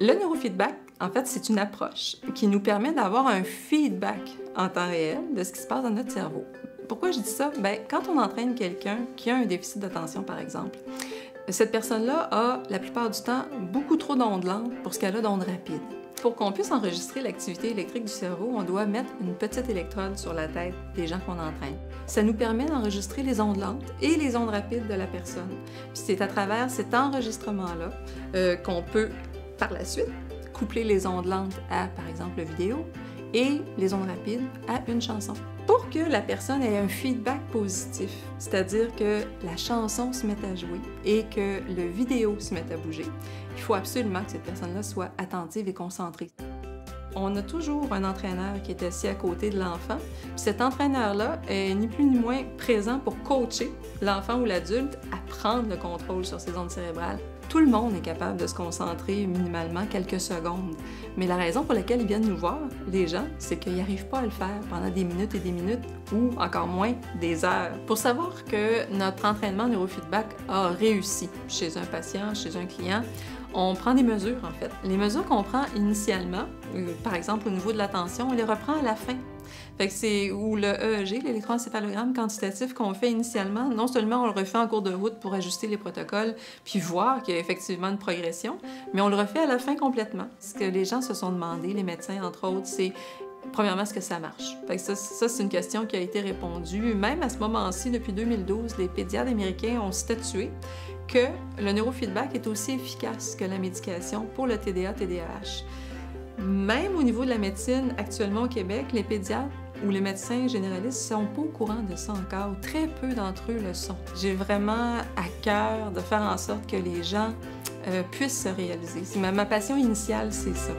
Le neurofeedback, en fait, c'est une approche qui nous permet d'avoir un feedback en temps réel de ce qui se passe dans notre cerveau. Pourquoi je dis ça? Bien, quand on entraîne quelqu'un qui a un déficit d'attention, par exemple, cette personne-là a, la plupart du temps, beaucoup trop d'ondes lentes pour ce qu'elle a d'ondes rapides. Pour qu'on puisse enregistrer l'activité électrique du cerveau, on doit mettre une petite électrode sur la tête des gens qu'on entraîne. Ça nous permet d'enregistrer les ondes lentes et les ondes rapides de la personne. Puis c'est à travers cet enregistrement-là qu'on peut, par la suite, coupler les ondes lentes à, par exemple, la vidéo et les ondes rapides à une chanson. Pour que la personne ait un feedback positif, c'est-à-dire que la chanson se mette à jouer et que le vidéo se mette à bouger, il faut absolument que cette personne-là soit attentive et concentrée. On a toujours un entraîneur qui est assis à côté de l'enfant, puis cet entraîneur-là est ni plus ni moins présent pour coacher l'enfant ou l'adulte à prendre le contrôle sur ses ondes cérébrales. Tout le monde est capable de se concentrer minimalement quelques secondes, mais la raison pour laquelle ils viennent nous voir, les gens, c'est qu'ils n'arrivent pas à le faire pendant des minutes et des minutes, ou encore moins des heures. Pour savoir que notre entraînement neurofeedback a réussi chez un patient, chez un client, on prend des mesures, en fait. Les mesures qu'on prend initialement, par exemple au niveau de l'attention, on les reprend à la fin. Fait que c'est où le EEG, l'électroencéphalogramme quantitatif qu'on fait initialement, non seulement on le refait en cours de route pour ajuster les protocoles puis voir qu'il y a effectivement une progression, mais on le refait à la fin complètement. Ce que les gens se sont demandé, les médecins entre autres, c'est premièrement, est-ce que ça marche? Fait que ça c'est une question qui a été répondue. Même à ce moment-ci, depuis 2012, les pédiatres américains ont statué que le neurofeedback est aussi efficace que la médication pour le TDA-TDAH. Même au niveau de la médecine, actuellement au Québec, les pédiatres ou les médecins généralistes ne sont pas au courant de ça encore. Très peu d'entre eux le sont. J'ai vraiment à cœur de faire en sorte que les gens puissent se réaliser. Ma passion initiale, c'est ça.